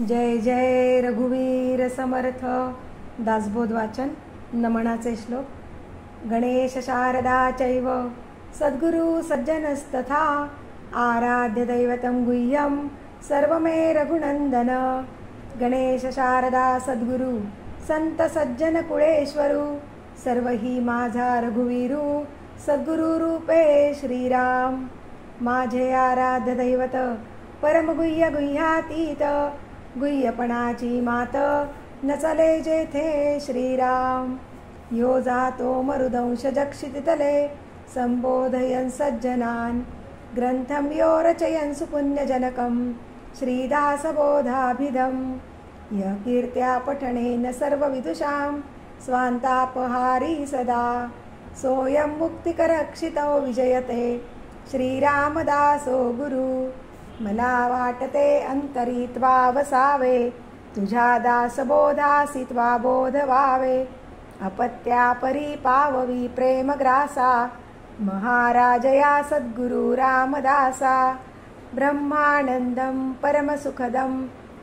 जय जय रघुवीर समर्थ. दासबोध वाचन. नमनाचे श्लोक. गणेश शारदा चैव सद्गुरु सज्जनस्तथा आराध्य दैवतं गुह्यं सर्वमे रघुनंदन. गणेश शारदा सद्गुरु संत सज्जन कुळेश्वरू सर्व ही माझा रघुवीरू सद्गुरु रूपे श्रीराम. माझे आराध्य दैवत परमगुह्य गुह्यातीत गुह्यपणाची मात नचले जेथे श्रीराम. यो जातो मरुदंश जक्षितितले संबोधयन् सज्जनान् ग्रंथं यो रचयन् सुपुण्यजनकं श्रीदासबोधाभिधं. यः कीर्त्या पठनेन सर्वविदुषां स्वान्तापहारी सदा सोऽयं मुक्तिकरक्षितो विजयते श्रीरामदासो गुरु. मला वाटते अंतरित्वा वसावे तुझ्या दासबोधासी त्वा बोध व्हावे. अपत्या परिपाववी प्रेमग्रासा महाराजया सद्गुरु रामदासा. ब्रह्मानंदं परमसुखदं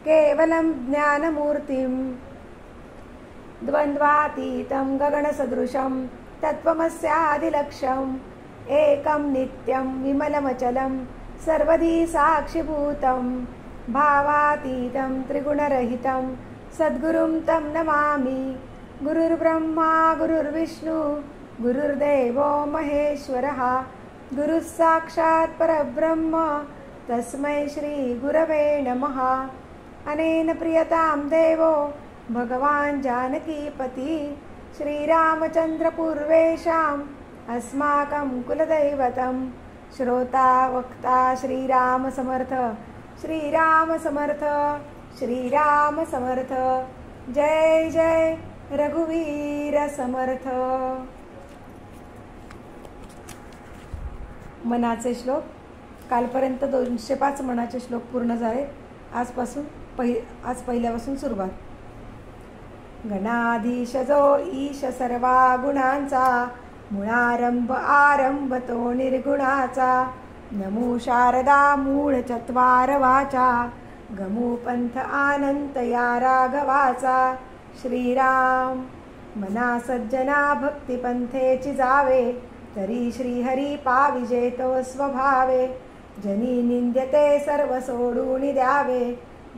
केवलं ज्ञानमूर्तिं द्वन्द्वातीतं गगनसदृशं तत्त्वमस्यादिलक्ष्यम्. एकं नित्यं विमलमचलं सर्वधी साक्षिभूतं भावातीतं त्रिगुणरहितं सद्गुरुं तं नमामि. गुरुर्ब्रह्मा गुरुर्विष्णु गुरुर्देवो महेश्वरः गुरुः साक्षात् परब्रह्म तस्मै श्री गुरवे नमः. अनेन प्रियतां देवो भगवान् जानकीपति श्रीरामचन्द्र पूर्वेषाम् अस्माकं कुलदैवतं. श्रोता वक्ता श्रीराम समर्थ श्रीराम समर्थ श्रीराम समर्थ. जय जय रघुवीर समर्थ. मनाचे श्लोक. कालपर्यंत 205 मनाचे श्लोक पूर्ण झाले. आज पहिल्यापासून सुरुवात. गणाधीश जो ईश सर्वा गुणांचा मुळारंभ आरंभ तो निर्गुणाचा. नमो शारदा मूळ चत्वार वाचा गमू पंथ आनंत या राघवाचा. श्रीराम मना सज्जना भक्ती पंथेची जावे तरी श्रीहरी पाविजे तो स्वभावे. जनी निंद्यते सर्व सोडून द्यावे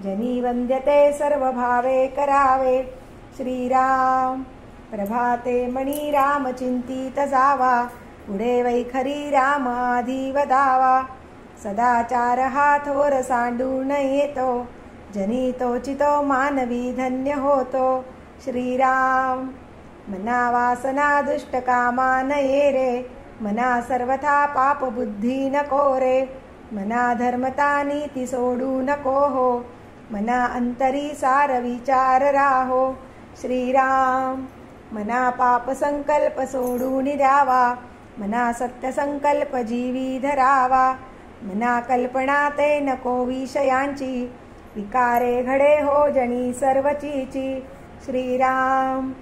जनी वंद्यते सर्व भावे करावे. श्रीराम प्रभाते मणी राम चिंतित जावा पुढे वैखरी राम आधी वदावा. सदाचार हा थोर सांडून येतो जनी तोचितो मानवी धन्य होतो. श्रीराम मना वासना दुष्ट कामा नये रे मना सर्वथा पाप बुद्धी नको रे. मना धर्मता नीती सोडू नको हो मना अंतरी सार विचार राहो. श्रीराम मना पाप संकल्प सोडून द्यावा मना सत्य संकल्प जीवी धरावा. मना कल्पना ते नको विषयांची विकारे घडे हो जणी सर्वचीची. श्रीराम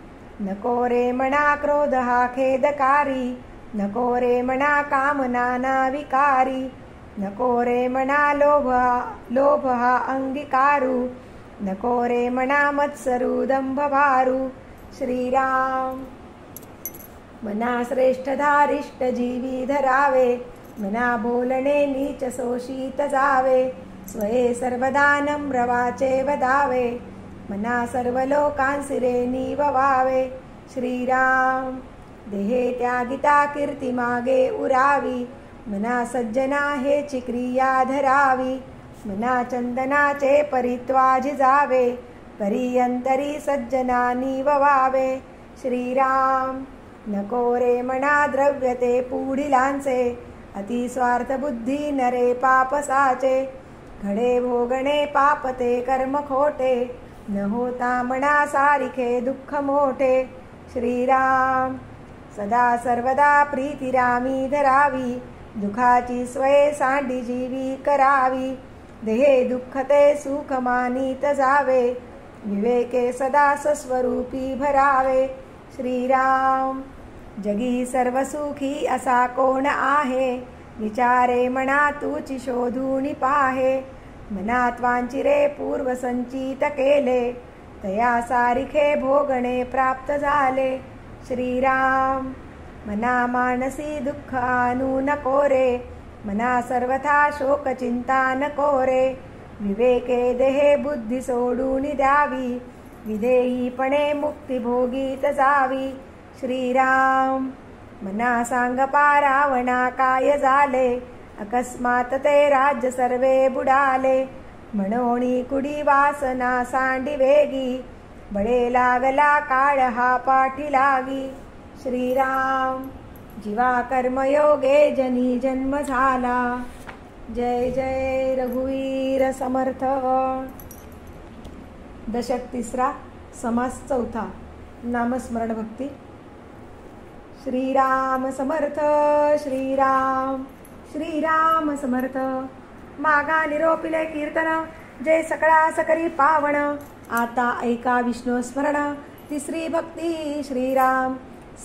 नको रे मना क्रोध हा खेदकारी नको रे मना कामना ना विकारी. नको रे मना लोभ हा अंगीकारू नको रे मना मत्सरू दंभ भारू. श्रीराम मना श्रेष्ठ धारिष्ट जीवी धरावे मना बोलणे नीच शोषित जावे. स्वये सर्वदा नम्र वाचे वदावे मना सर्व लोकांसिरे निववावे. श्रीराम देहे त्यागिता कीर्ती मागे उरावी मना सज्जना हेची क्रिया धरावी. मना चंदनाचे परित्वा जिजावे परियंतरी सज्जना निववावे. श्रीराम नको रे मना द्रव्य ते पुढिलांचे अति स्वार्थ बुद्धी नरे पापसाचे. घडे भोगणे पाप ते कर्म खोटे न होता मना सारिखे दुःख मोठे. श्रीराम सदा सर्वदा प्रीती रामी धरावी दुखाची स्वये सांडी जीवी करावी. देहे दुःख ते सुख मानित जावे विवेके सदा स्वस्वरूपी भरावे. श्रीराम जगी सर्व सुखी असा कोण आहे विचारे मना तूची शोधून पाहे. मनात वांचिरे पूर्वसंचित केले, तया सारिखे भोगणे प्राप्त झाले. श्रीराम. मना मानसी दुःख आणू नको रे, मना सर्वथा शोक चिंता नको रे. विवेके देहे बुद्धी सोडून द्यावी, विधेयीपणे मुक्ती भोगीत जावी. श्रीराम. मना सांग पारावणा काय झाले, अकस्मात ते राज्य सर्वे बुडाले. म्हणोनी कुडी वासना सांडी वेगी, बळे लागला काळ हा पाठी लागी. श्रीराम. जीवा कर्मयोगे जनी जन्म झाला. जय जय रघुवीर समर्थ. दशक तिसरा, समास चौथा. नामस्मरण भक्ती. श्रीराम समर्थ. श्रीराम. श्रीराम समर्थ. मागा निरोपिले कीर्तन, जे सकळा सकरी पावण. आता ऐका विष्णू स्मरण, तिसरी भक्ती. श्रीराम.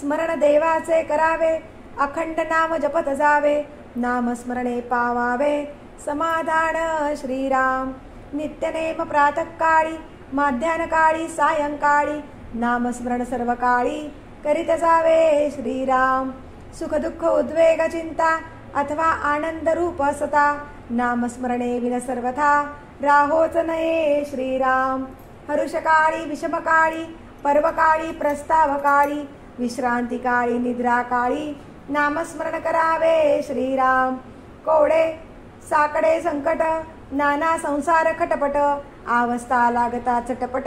स्मरण देवाचे करावे, अखंड नाम जपत जावे. नामस्मरणे पावावे समाधान. श्रीराम. नित्यनेम प्रातःकाळी, माध्यान्हकाळी, सायंकाळी. नामस्मरण सर्व काळी करीत जावे. श्रीराम. सुख दुःख उद्वेग चिंता, अथवा आनंद रूप असता. नामस्मरणे विन सर्वथा राहोच नये. श्रीराम. हरुषकाळी, विषमकाळी, पर्वकाळी, प्रस्तावकाळी, विश्रांतिकाळी, निद्राकाळी. नामस्मरण करावे. श्रीराम. कोडे साकडे संकट, नाना संसार खटपट. अवस्था लागता चटपट,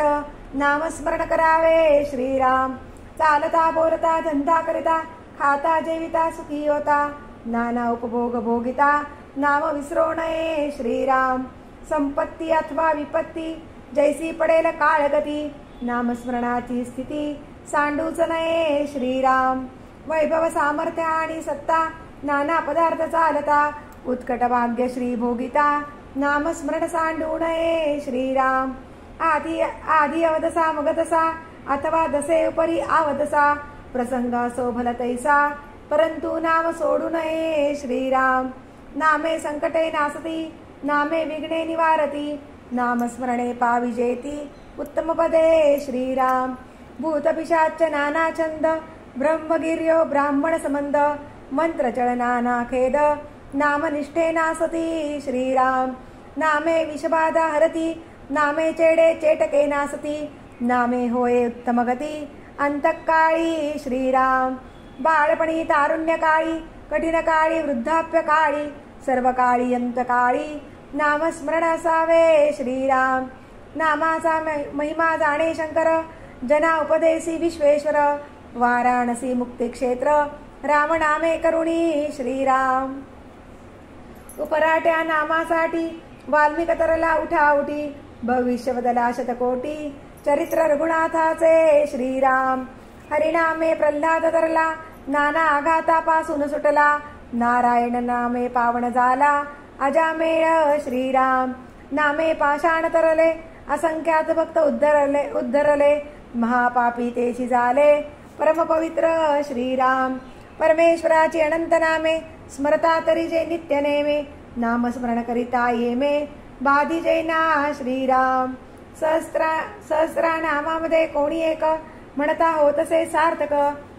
नामस्मरण करावे. श्रीराम. चालता बोलता धंदा करिता, खाता जेविता सुखी होता. नाना उपभोग भोगिता, नाम विसरो नये. श्रीराम. संपत्ती अथवा विपत्ती, जैसी पडेल काळगती. नामस्मरणाची स्थिती सांडूच नये. श्रीराम. वैभव सामर्थ्य आणि सत्ता, नाना पदार्थ चालता. उत्कट भाग्य श्री भोगिता, नामस्मरण सांडू नये. श्रीराम. आधी अवदसा मगदसा, अथवा दसे उपरी आवदसा. प्रसंग असो भल तैसा, परंतु नाम सोडू नये. श्रीराम. नामे संकटे नासती, नामे विघ्ने निवारती. नामस्मरणे पाविजेती, उत्तम पदे. श्रीराम. भूतपिशाच नाना छंद, ब्रह्मगिर्यो ब्राह्मण संबंध. मंत्रचळ नाना खेद, नामनिष्ठे नासती. श्रीराम. नामे विषबाधा हरती, नामे चेडे चेटके नासती. नामे होय उत्तम गती, अंतकाळी. श्रीराम. बाळपणी, तारुण्यकाळी, कठीण काळी, वृद्धाप्य काळी, सर्व काळी अंतकाळी. नामस्मरण असावे. श्रीराम. नामाचा महिमा जाणे शंकर, जना उपदेशी विश्वेश्वर. वाराणसी मुक्ती क्षेत्र, राम नामे करुणी. श्रीराम. उपराट्या नामासाठी, वाल्मिक तरला उठाउठी. भविष्य बदला शतकोटी, चरित्र रघुनाथाचे. श्रीराम. हरिनामे प्रल्हाद तरला, नाना आघातापासून सुटला. नारायण नामे पावन झाला, अजामेळ. श्रीराम. नामे पाषाण तरले, असंख्यात भक्त उद्धरले. महापापी तेशी झाले, परमपवित्र. श्रीराम. परमेश्वराची अनंत नामे, स्मरता तरी जे नित्य नेमे. नामस्मरण करिता येमे, बाधी जैना. श्रीराम. सहस्रा नामामध्ये कोणी एक, म्हणता होतसे सार्थक.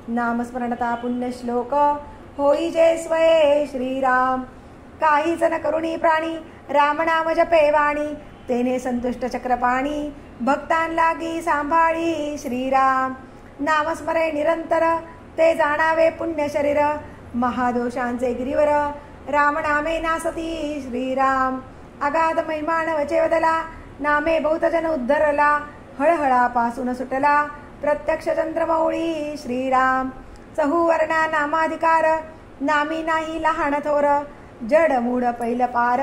नामस्मरणता पुण्यश्लोक, होई जे स्वये. श्रीराम. काहीच न करुणी प्राणी, रामनाम जपे वाणी. तेने संतुष्ट चक्रपाणी, भक्तां लागी सांभाळी. श्रीराम. नामस्मरे निरंतर, ते जाणावे पुण्य शरीर. महादोषांचे गिरीवर, रामनामे नासती. श्रीराम. अगाध महिमान वचे वदला, नामे बहुतजन उद्धरला. हळहळापासून सुटला, प्रत्यक्ष चंद्रमौळी. श्रीराम. चहुवर्णा नामाधिकार, नामी नाही लहान थोर. जड मूड पैल पार,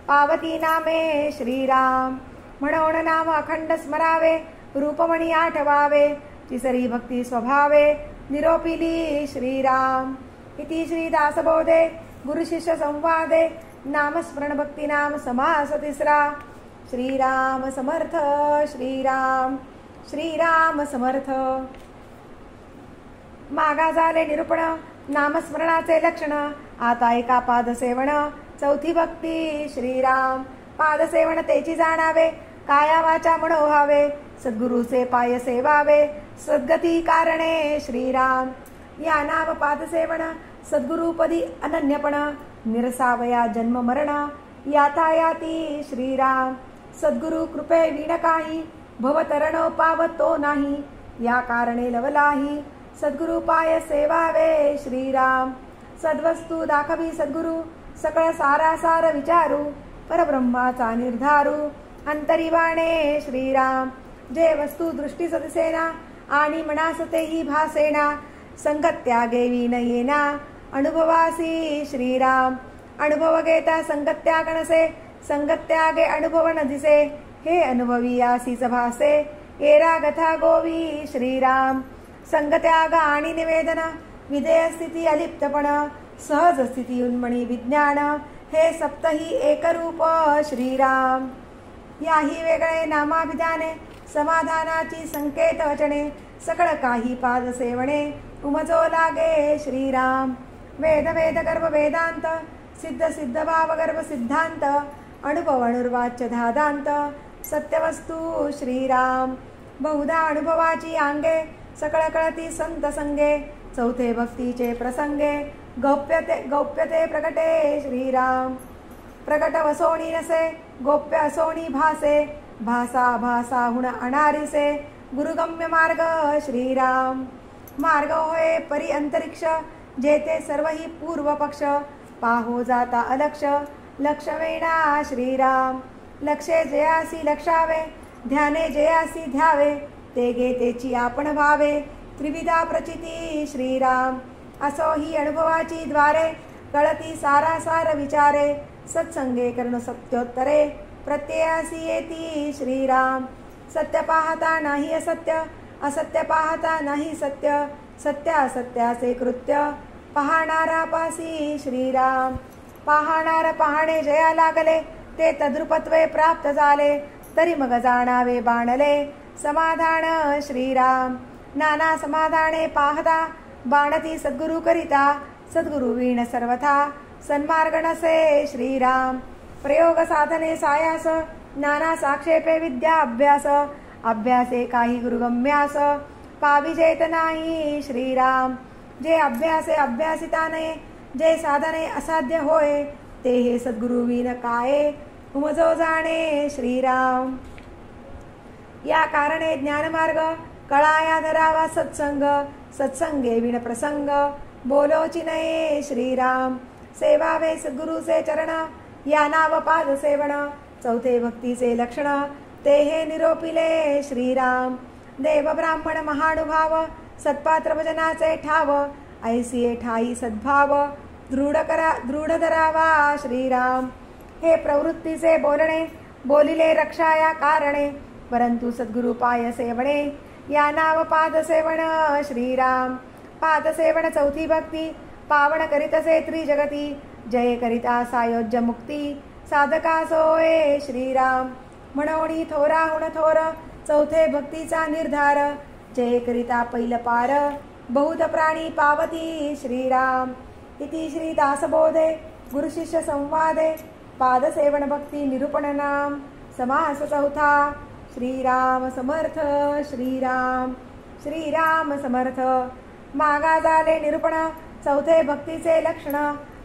पावती नामे. श्रीराम. म्हणून नाम अखंड स्मरावे, रूपमणी आठवावे. तिसरी भक्ती स्वभावे, निरोपिली. श्रीराम. इति श्री दासबोधे गुरु शिष्य संवादे, नामस्मरण भक्ती नाम समास तिसरा. श्रीराम समर्थ. श्रीराम. श्रीराम समर्थ. मागा झाले निरूपण, नामस्मरणाचे लक्षण. आता एका पाद सेवण, चौथी भक्ती. श्रीराम. पादसेवण तेची जाणावे, काया वाचा मनो व्हावे, सद्गुरूचे पाय सेवावे, सद्गती कारणे श्रीराम. या नाम पादसेवण सद्गुरुपदी अनन्यपण, निरसावया जन्म मरण, यातायाती श्रीराम. सद्गुरु कृपे विण काही, भवतरण पावतो नाही, या कारणे लवलाही, सद्गुरु पाय सेवावे श्रीराम. सद्वस्तू दाखवी सद्गुरु, सकळ सारासार विचारू, परब्रह्माचा निर्धारू, अंतरिवाणे श्रीराम. जे वस्तू दृष्टी दिसेना, आणि मनास तेही भासेना, संगत्यागे विन येना, अनुभवासी श्रीराम. अनुभव घेता संगत्याग नसे, संगत्यागे अनुभव न दिसे, हे अनुभवी आसीच भासे, एरा गथा गोवी श्रीराम. संगत्याग आणि निवेदन, विधेय स्थिती अलिप्तपण, सहज स्थिती उन्मणी विज्ञान, हे सप्तही एकरूप श्रीराम. याही वेगळे नामाभिधाने, समाधानाची संकेत वचने, सकळ काही पाद सेवणे, उमजो लागे श्रीराम. वेद वेद गर्भ वेदांत, सिद्ध सिद्ध भाव गर्भ सिद्धांत, अनुभव अनुर्वाच्य धादांत, सत्यवस्तू श्रीराम. बहुधा अनुभवाची अंगे, सकळ कळती संत संगे, चौथे भक्तीचे प्रसंगे, गौप्यते प्रकटे श्रीराम. प्रकट वसोणी नसे, गोप्य असोणी भासे, भासा भासा हुण अनारिसे, गुरुगम्य मार्ग श्रीराम. मार्ग होय परी अंतरिक्ष, जेथे सर्वही पूर्व पक्ष, पाहो जाता अलक्ष, लक्ष वेणा श्रीराम. लक्षे जयासी लक्षावे, ध्याने जयासी ध्यावे, ते गे तेची आपण भावे, त्रिविधा प्रचिती श्रीराम. असो ही अनुभवाची द्वारे, कळती सारासार विचारे, सत्संगे कर्ण सत्योत्तरे, प्रत्ययासी येती श्रीराम. सत्य पाहता नाही असत्य, असत्य पाहता नाही सत्य, सत्य असत्याचे कृत्य, पाहणारा पासी श्रीराम. पाहणार पाहणे जया लागले, ते तद्रुपत्वे प्राप्त झाले, तरी मग जाणावे बाणले, समाधान श्रीराम. नाना समाधाने पाहता, बाणती सद्गुरु करिता, सद्गुरु वीण सर्वथा, सन्मार्ग नसे श्रीराम. प्रयोग साधने सायास, नाना साक्षेपे विद्या अभ्यास, अभ्यासे काही गुरुगम्यास, पाविजेत नाही श्रीराम. जे अभ्यासे अभ्यासिता नये, जे साधने असाध्य होय, ते हे सद्गुरु विन काये, उमजो जाणे श्रीराम. या कारणे ज्ञानमार्ग, कळाया धरावा सत्संग, सत्संगे विण प्रसंग, बोलोची नये श्रीराम. सेवावे सद्गुरुचे चरण, या नाव पाद सेवण, चौथे भक्तीचे लक्षण, ते हे निरोपिले श्रीराम. देव ब्राह्मण महानुभाव, सत्पात्र भजनाचे ठाव, ऐसिये ठाई सद्भाव, दृढ धरावा श्रीराम. हे प्रवृत्तीचे बोलणे, बोलिले रक्षाया कारणे, परंतु सद्गुरु पाय सेवणे, या नाव पाद सेवण श्रीराम. पाद सेवण चौथी भक्ती, पावन करीतसे त्रिजगती, जय करिता सायोज्य मुक्ती, साधका सोये श्रीराम. म्हणोनी थोराहुण थोर, चौथे भक्तीचा निर्धार, जय करिता पैल पार, बहुत प्राणी पावती श्रीराम. इति श्री दासबोधे गुरुशिष्य संवादे, पादसेवन भक्ती निरूपण नाम, समास चौथा. श्रीराम समर्थ श्रीराम. श्रीराम समर्थ. मागा झाले निरूपण चौथे भक्तीचे लक्षण,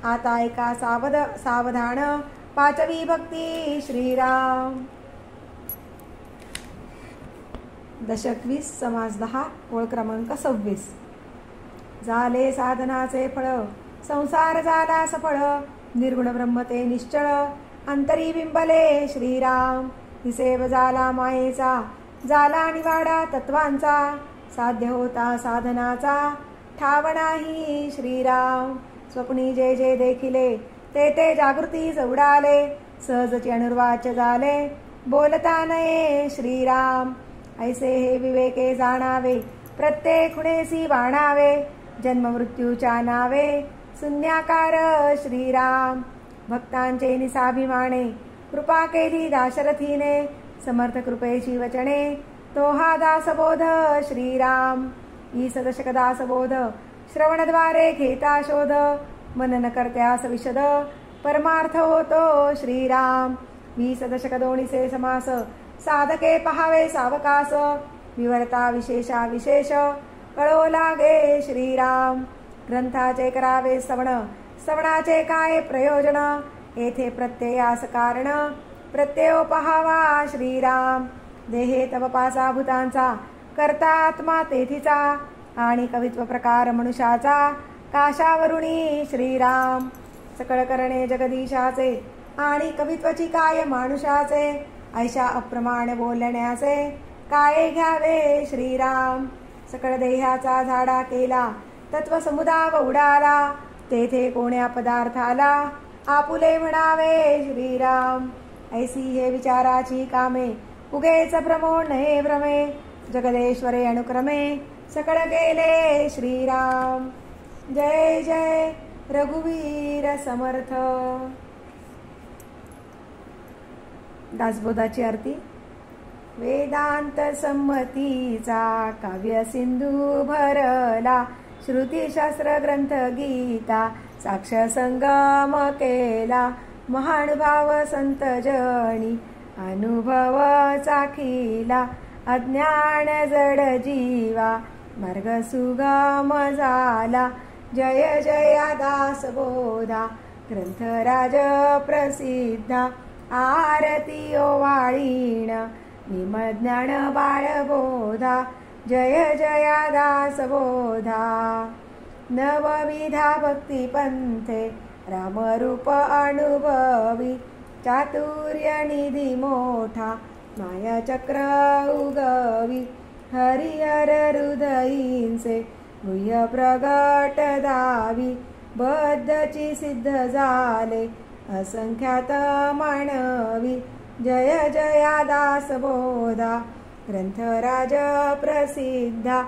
आता ऐका सावधान, पाचवी भक्ती श्रीराम. दशक 20 समास 10 ओळ क्रमांक 26. झाले साधनाचे फळ, संसार झाला सफळ, निर्गुण ब्रह्मते निश्चळ, अंतरी बिंबले श्रीराम. हिसेव झाला मायेचा, झाला निवाडा तत्वांचा, साध्य होता साधनाचा, ठाव नाही श्रीराम. स्वप्नी जे जे देखिले, ते ते जागृती उडाले, सहजची अनुर्वाच्य झाले, बोलता नये श्रीराम. ऐसे हे विवेके जाणावे, प्रत्येक खुणेसी बाणावे, जन्म मृत्यूच्या नावे, शून्याकार श्रीराम. भक्तांचे निसाभिमाने, कृपा केली दाशरथीने, समर्थ कृपेची वचने, तो हा दासबोध श्रीराम. ई सदशक दासबोध, श्रवणद्वारे घेता शोध, मनन करत्यास विशद, परमार्थ होतो श्रीराम. 20 दशक दोन्हीचे समास साधके पहावे सावकास विवरता विशेषा विशेष कळो लागे श्रीराम ग्रंथाचे करावे श्रवणाचे काय प्रयोजन येथे प्रत्ययास कारण प्रत्ययो पहावा श्रीराम देहे तव पासा भूतांचा करता आत्मा तेथीचा आणि कवित्व प्रकार मनुष्याचा काशावरुणी श्रीराम सकळ करणे जगदीशाचे आणि कवित्वची काय मानुषाचे ऐशा अप्रमाण बोलण्याचे काय घ्यावे श्रीराम सकळ देहाचा झाडा केला तत्व समुदाय उडाला तेथे कोण्या पदार्थाला आपुले म्हणावे श्रीराम ऐसी हे विचाराची कामे उगेच भ्रमो नये भ्रमे जगदेश्वरे अनुक्रमे सकळ गेले श्रीराम जय जय रघुवीर समर्थ। दासबोधाची आरती। वेदांत संमतीचा काव्य सिंधू भरला श्रुतीशास्त्र ग्रंथ गीता साक्ष संगम केला महानुभाव संत जणी अनुभव चाखिला अज्ञान जड जीवा मार्ग सुगम झाला जय जया दासबोधा ग्रंथराज प्रसिद्धा आरती ओवाळीण विमल ज्ञान बाळबोधा जय जया दासबोधा नवविधा भक्ती पंथे रामरूप अनुभवी चातुर्य निधी मोठा माया चक्र उगवी हरिहर हृदयींचे गुह्य प्रगट दावी बद्धची सिद्ध झाले असंख्यात मानवी जय जया दासबोधा ग्रंथराज प्रसिद्धा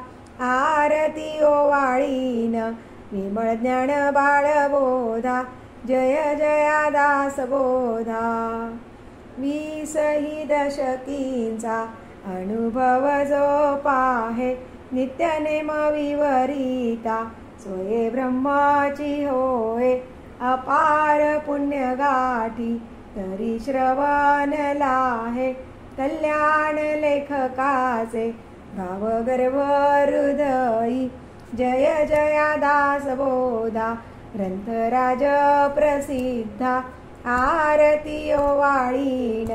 आरती ओवाळीन विमल ज्ञान बाळबोधा जय जया दासबोधा 20 ही दशकींचा अनुभव जो पाहे नित्य नेम विवरिता सोये ब्रह्माची होय अपार पुण्य गाठी तरी श्रवण लाहे कल्याण लेखकाचे भावगर्भ हृदयी जय जया दासबोधा ग्रंथराज प्रसिद्धा आरती ओवाळीन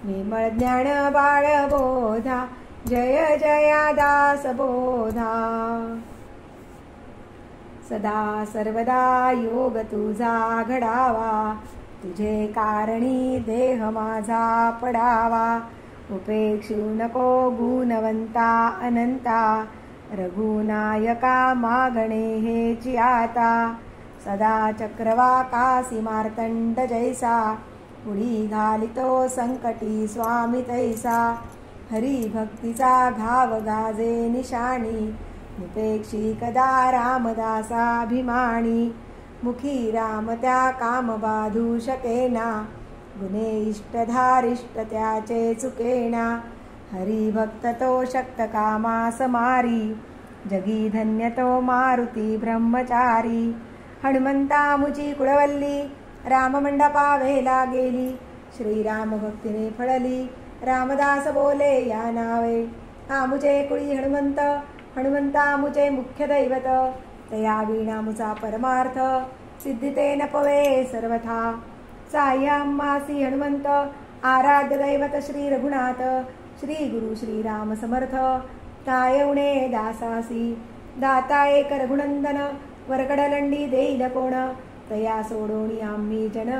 विमल ज्ञान बाळबोधा जय जया दासबोधा सदा सर्वदा योग तुझा घडावा तुझे कारणी देह माझा पडावा उपेक्षू नको गुणवंता अनंता रघुनायका मागणे हेची आता सदा चक्रवाकासी मार्तंड जैसा उडी घालितो संकटी स्वामी तैसा हरी भक्तीचा घाव गाजे निशाणी उपेक्षी कदा रामदासाभिमानी मुखी राम त्या काम बाधू शकेना गुणे इष्टधारिष्ट त्याचे चुकेना हरी भक्त तो शक्त कामा समारी जगी धन्य तो मारुती ब्रह्मचारी हनुमंता मुची कुळवल्ली राम मंडपा वेला गेली श्रीराम भक्तीने फळली रामदास बोले या नावे आमुचे कुळी हनुमंत हनुमंता मुचे मुख्य दैवत तया वीणा मुचा परमार्थ सिद्धिते नपवे सर्वथा साह्यामासी हनुमंत आराध्य दैवत श्री रघुनाथ श्री गुरु श्रीराम समर्थ तायवणे दासासी दाता एक रघुनंदन वरकडलंडी देईल कोण तया सोडोणी आम्ही जन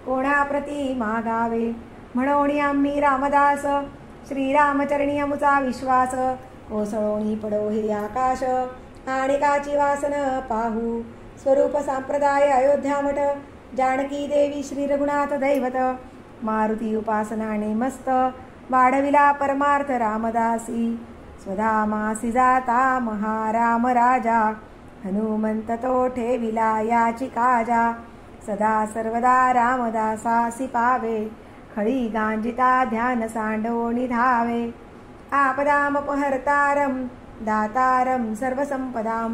कोणाप्रती मागावे म्हणोणी आम्ही रामदास श्रीरामचरणी अमुचा विश्वास कोसळोणी पडो हे आकाश आणिकाची वासन पाहू स्वरूप संप्रदाय अयोध्या मठ जानकी देवी श्री रघुनाथ दैवत मारुती उपासनाने मस्त वाढविला परमार्थ रामदासी स्वधामासी जाता महाराम राजा हनुमंत तो ठेविला याची काजा सदा सर्वदा रामदासासी पावे खळी गांजिता ध्यान सांडोणी धावे आपदामपहर्तारं दातारं सर्वसंपदां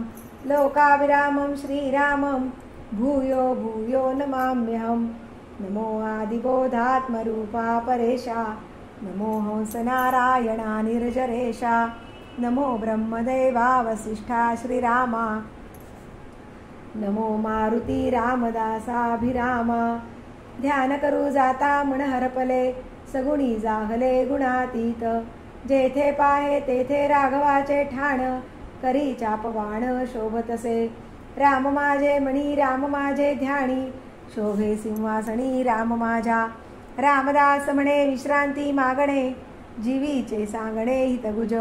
लोकाभिरामं श्रीरामं भूयो भूयो नमाम्यहं नमो आदिबोधात्मरूपा परेशा, नमो हंस नारायणा निर्जरेशा, नमो ब्रह्मदेवा वसिष्ठा श्रीरामा, नमो मारुती रामदासाभिरामा. ध्यान करू जाता मन हरपले, सगुणी जाहले गुणातीत. जेथे पाहे तेथे राघवाचे ठाण, करी चापवाण शोभतसे. राम माझे मणी राम माझे ध्यानी, शोभे सिंहासनी राम माझ्या. रामदास म्हणे विश्रांती मागणे, जीवीचे सांगणे हितगुज.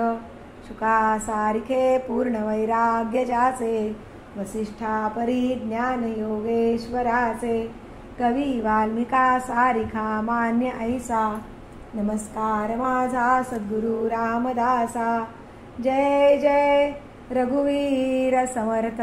शुका सारिखे पूर्ण वैराग्य जाचे, वसिष्ठा परी ज्ञान योगेश्वराचे. कवी वाल्मिका सारिखा मान्य ऐसा, नमस्कार माझा सद्गुरु रामदासा. जय जय रघुवीर समर्थ.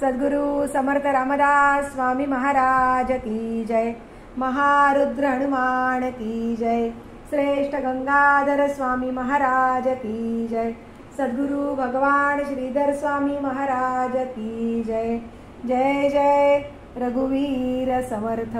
सद्गुरु समर्थ रामदास स्वामी महाराज की जय. महारुद्र हनुमान की जय. श्रेष्ठ गंगाधर स्वामी महाराज की जय. सद्गुरु भगवान श्रीधर स्वामी महाराज की जय. जय जय रघुवीर समर्थ.